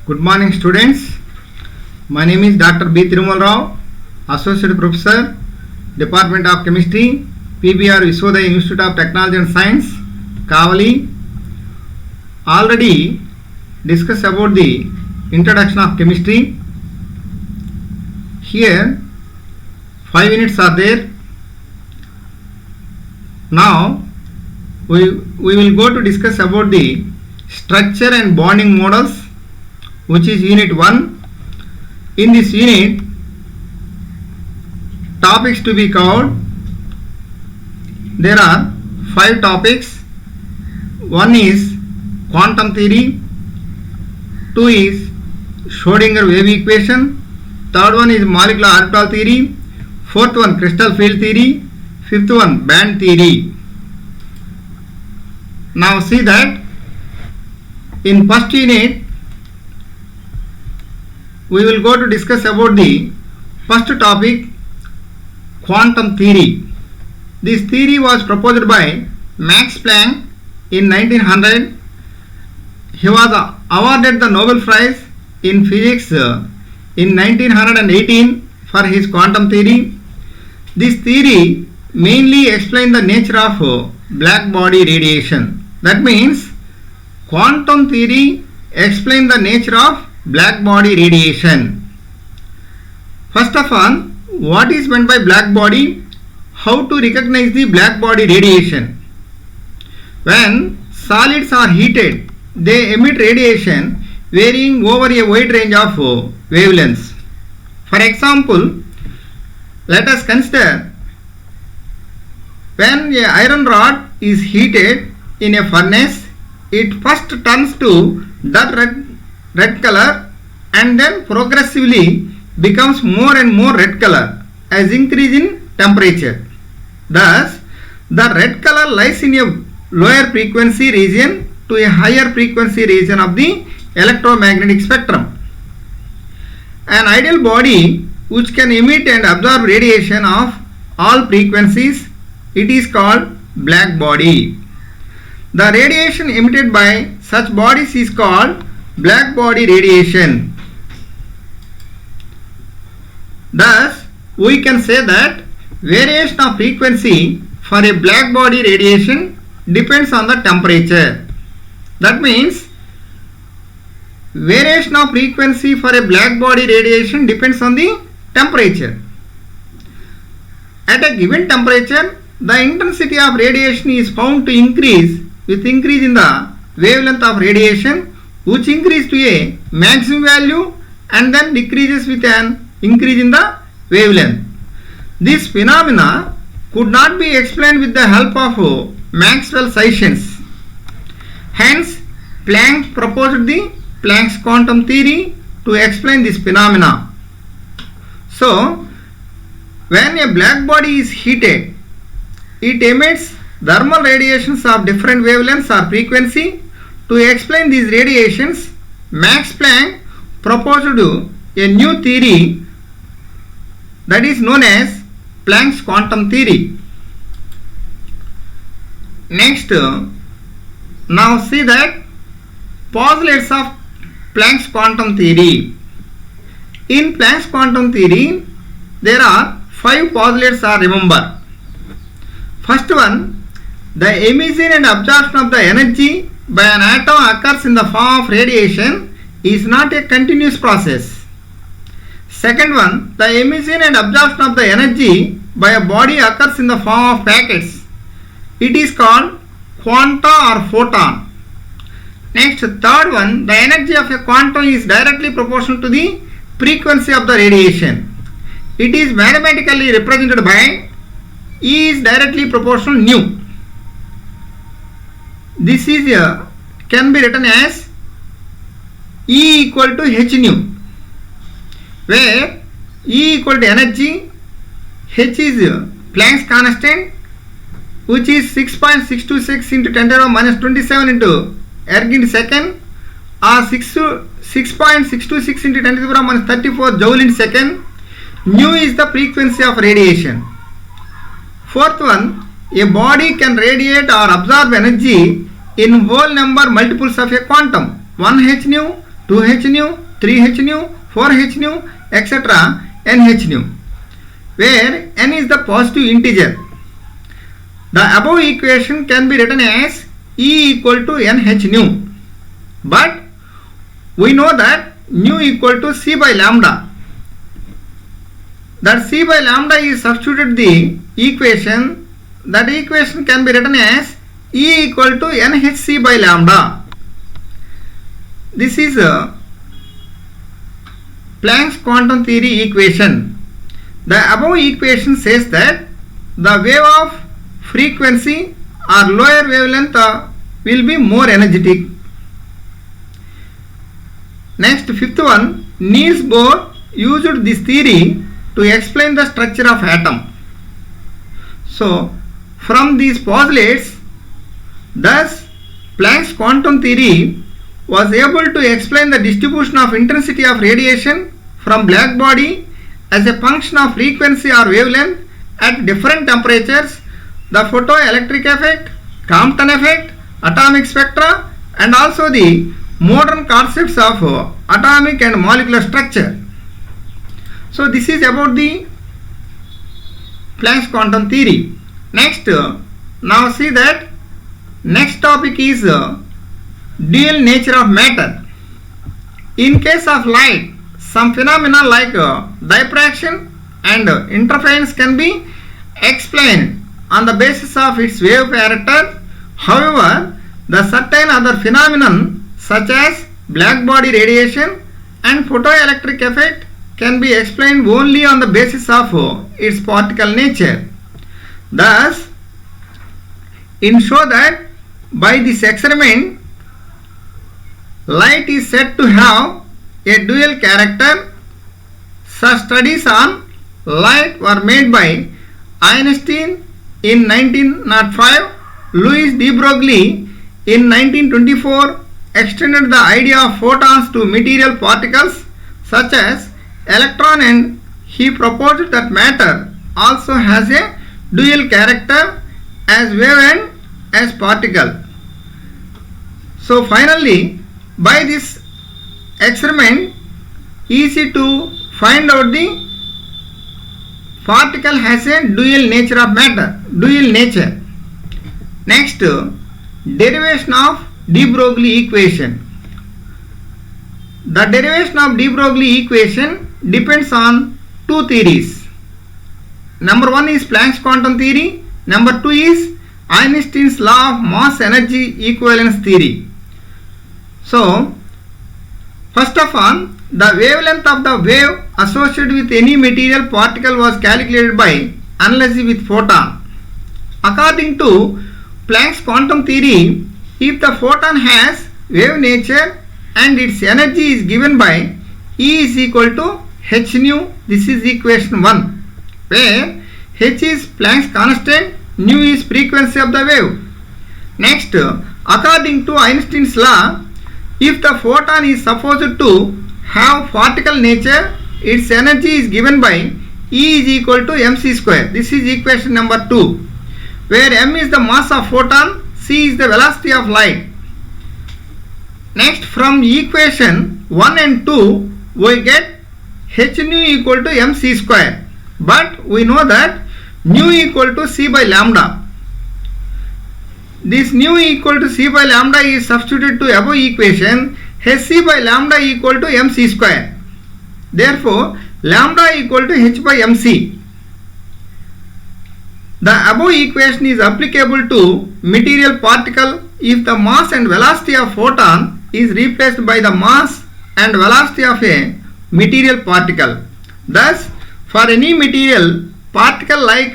Good morning, students. My name is Dr. B. Thirumal Rao, Associate Professor, Department of Chemistry, PBR Visvodaya Institute of Technology and Science, Kavali. Already discussed about the introduction of chemistry. Here, 5 minutes are there. Now, we will go to discuss about the structure and bonding models, which is unit 1. In this unit, topics to be covered, there are 5 topics. One is quantum theory, 2 is Schrodinger wave equation, third one is molecular orbital theory, fourth one crystal field theory, fifth one band theory. Now see that in first unit we will go to discuss about the first topic, quantum theory. This theory was proposed by Max Planck in 1900. He was awarded the Nobel Prize in Physics in 1918 for his quantum theory. This theory mainly explains the nature of black body radiation. That means quantum theory explains the nature of black body radiation. First of all, what is meant by black body? How to recognize the black body radiation? When solids are heated, they emit radiation varying over a wide range of wavelengths. For example, let us consider when an iron rod is heated in a furnace, it first turns to that red color and then progressively becomes more and more red color as increase in temperature. Thus, the red color lies in a lower frequency region to a higher frequency region of the electromagnetic spectrum. An ideal body which can emit and absorb radiation of all frequencies, it is called black body. The radiation emitted by such bodies is called black body radiation. Thus, we can say that variation of frequency for a black body radiation depends on the temperature. That means variation of frequency for a black body radiation depends on the temperature. At a given temperature, the intensity of radiation is found to increase with increase in the wavelength of radiation, which increase to a maximum value and then decreases with an increase in the wavelength. This phenomena could not be explained with the help of Maxwell's equations. Hence, Planck proposed the Planck's quantum theory to explain this phenomena. So, when a black body is heated, it emits thermal radiations of different wavelengths or frequency. To explain these radiations, Max Planck proposed a new theory that is known as Planck's quantum theory. Next, now see that postulates of Planck's quantum theory. In Planck's quantum theory, there are 5 postulates are remembered. First one, the emission and absorption of the energy by an atom occurs in the form of radiation is not a continuous process. Second one, the emission and absorption of the energy by a body occurs in the form of packets. It is called quanta or photon. Next, third one, the energy of a quantum is directly proportional to the frequency of the radiation. It is mathematically represented by E is directly proportional nu. This is can be written as E equal to h nu, where E equal to energy, h is Planck's constant, which is 6.626 into 10 to the minus 27 into erg in second, or 6.626 into 10 to the minus 34 joule in second. Nu is the frequency of radiation. Fourth one, a body can radiate or absorb energy in whole number multiples of a quantum, 1 h nu, 2h nu, 3h nu, 4h nu, etc. nh nu, where n is the positive integer. The above equation can be written as E equal to nh nu, but we know that nu equal to C by lambda. That C by lambda is substituted the equation. That equation can be written as E equal to nhc by lambda. This is Planck's quantum theory equation. The above equation says that the wave of frequency or lower wavelength will be more energetic. Next, fifth one, Niels Bohr used this theory to explain the structure of atom. So, from these postulates, thus Planck's quantum theory was able to explain the distribution of intensity of radiation from black body as a function of frequency or wavelength at different temperatures, the photoelectric effect, Compton effect, atomic spectra, and also the modern concepts of atomic and molecular structure. So this is about the Planck's quantum theory. Next, now see that next topic is dual nature of matter. In case of light, some phenomena like diffraction and interference can be explained on the basis of its wave character. However, the certain other phenomenon such as black body radiation and photoelectric effect can be explained only on the basis of its particle nature. Thus, in show that by this experiment, light is said to have a dual character. Such studies on light were made by Einstein in 1905. Louis de Broglie in 1924 extended the idea of photons to material particles such as electron, and he proposed that matter also has a dual character as wave and as particle. So finally, by this experiment, easy to find out the particle has a dual nature of matter, dual nature. Next, derivation of de Broglie equation. The derivation of de Broglie equation depends on two theories. Number one is Planck's quantum theory. Number two is Einstein's law of mass energy equivalence theory. So, first of all, the wavelength of the wave associated with any material particle was calculated by analysis with photon. According to Planck's quantum theory, if the photon has wave nature and its energy is given by E is equal to h nu, this is equation 1, where h is Planck's constant, nu is frequency of the wave. Next, according to Einstein's law, if the photon is supposed to have particle nature, its energy is given by E is equal to mc square. This is equation number 2, where m is the mass of photon, c is the velocity of light. Next, from equation 1 and 2, we get h nu equal to mc square, but we know that nu equal to c by lambda. This nu equal to c by lambda is substituted to above equation, hc by lambda equal to mc square. Therefore, lambda equal to h by mc. The above equation is applicable to material particle if the mass and velocity of photon is replaced by the mass and velocity of a material particle. Thus, for any material particle like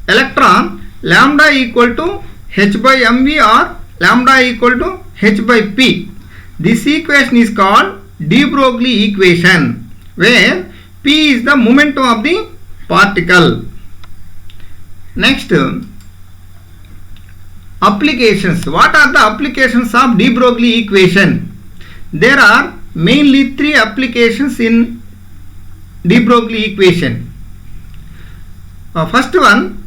electron, lambda equal to h by mv or lambda equal to h by p. This equation is called de Broglie equation, where p is the momentum of the particle. Next, applications. What are the applications of de Broglie equation? There are mainly 3 applications in de Broglie equation. First one,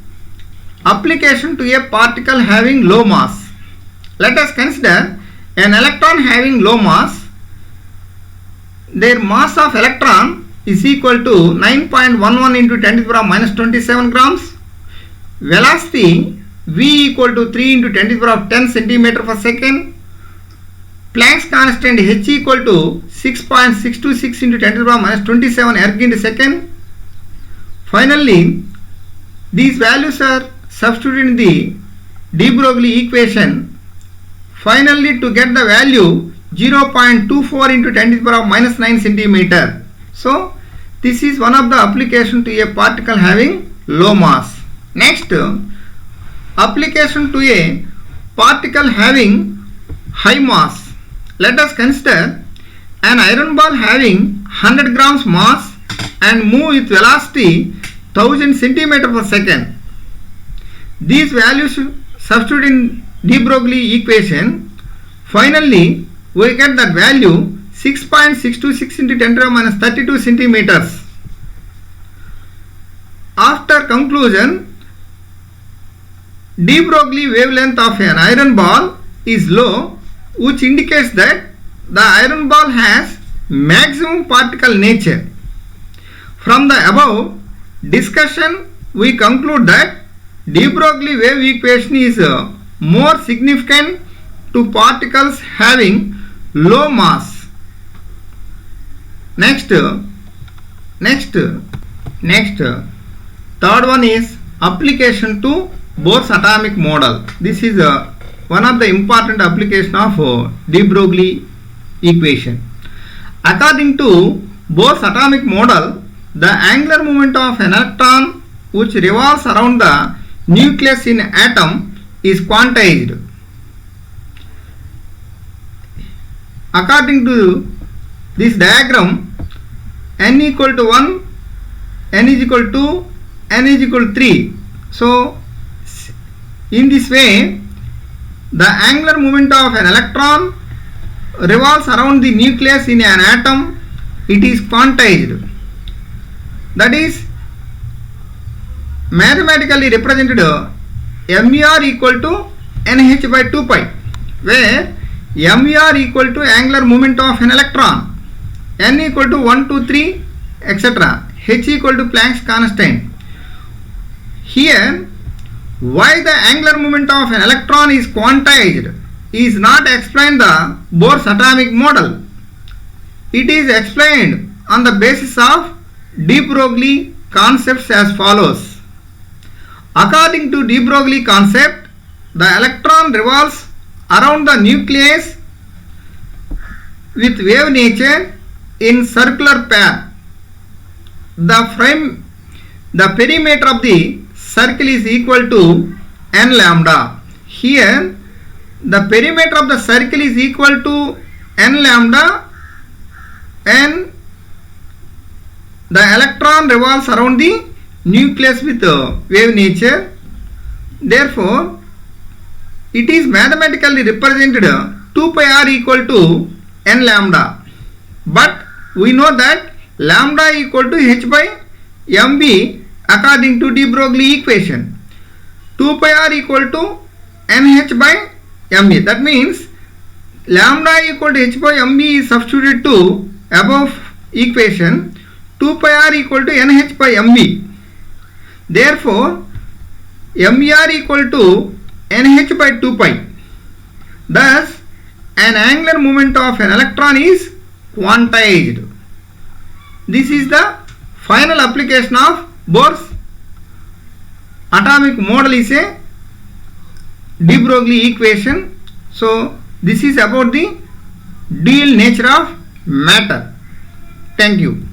application to a particle having low mass. Let us consider an electron having low mass. their mass of electron is equal to 9.11 into 10 to the power minus 27 grams. Velocity v equal to 3 into 10 to the power 10 centimeter per second. Planck's constant h equal to 6.626 into 10 to the power minus 27 erg into second. Finally, these values are substituted in the de Broglie equation. Finally, to get the value 0.24 into 10 to the power minus 9 centimeter. So, this is one of the application to a particle having low mass. Next, application to a particle having high mass. Let us consider an iron ball having 100 grams mass and move with velocity 1000 centimeter per second. These values substitute in de Broglie equation. Finally, we get that value 6.626 into 10 to the power minus 32 centimeters. After conclusion, de Broglie wavelength of an iron ball is low, which indicates that the iron ball has maximum particle nature. From the above discussion, we conclude that de Broglie wave equation is more significant to particles having low mass. Next, third one is application to Bohr's atomic model. This is one of the important application of de Broglie equation. According to Bohr's atomic model, the angular moment of an electron which revolves around the nucleus in atom is quantized. According to this diagram, n equal to 1, n is equal to 2, n is equal to 3. So, in this way, the angular moment of an electron revolves around the nucleus in an atom. It is quantized. That is mathematically represented MER equal to NH by 2 pi, where MER equal to angular moment of an electron, n equal to 1, 2, 3, etc. H equal to Planck's constant. Here, why the angular moment of an electron is quantized is not explained the Bohr's atomic model. It is explained on the basis of de Broglie concepts as follows. According to de Broglie concept, the electron revolves around the nucleus with wave nature in circular path. The perimeter of the circle is equal to n lambda. Here, the perimeter of the circle is equal to n lambda, and the electron revolves around the nucleus with wave nature. Therefore, it is mathematically represented 2 pi r equal to n lambda. But we know that lambda equal to h by mb according to de Broglie equation. 2 pi r equal to nh by mb. That means lambda equal to h by mb is substituted to above equation. 2 pi r equal to nh by mb. Therefore, MER equal to nh by 2 pi. Thus, an angular moment of an electron is quantized. This is the final application of Bohr's atomic model is a de Broglie equation. So, this is about the dual nature of matter. Thank you.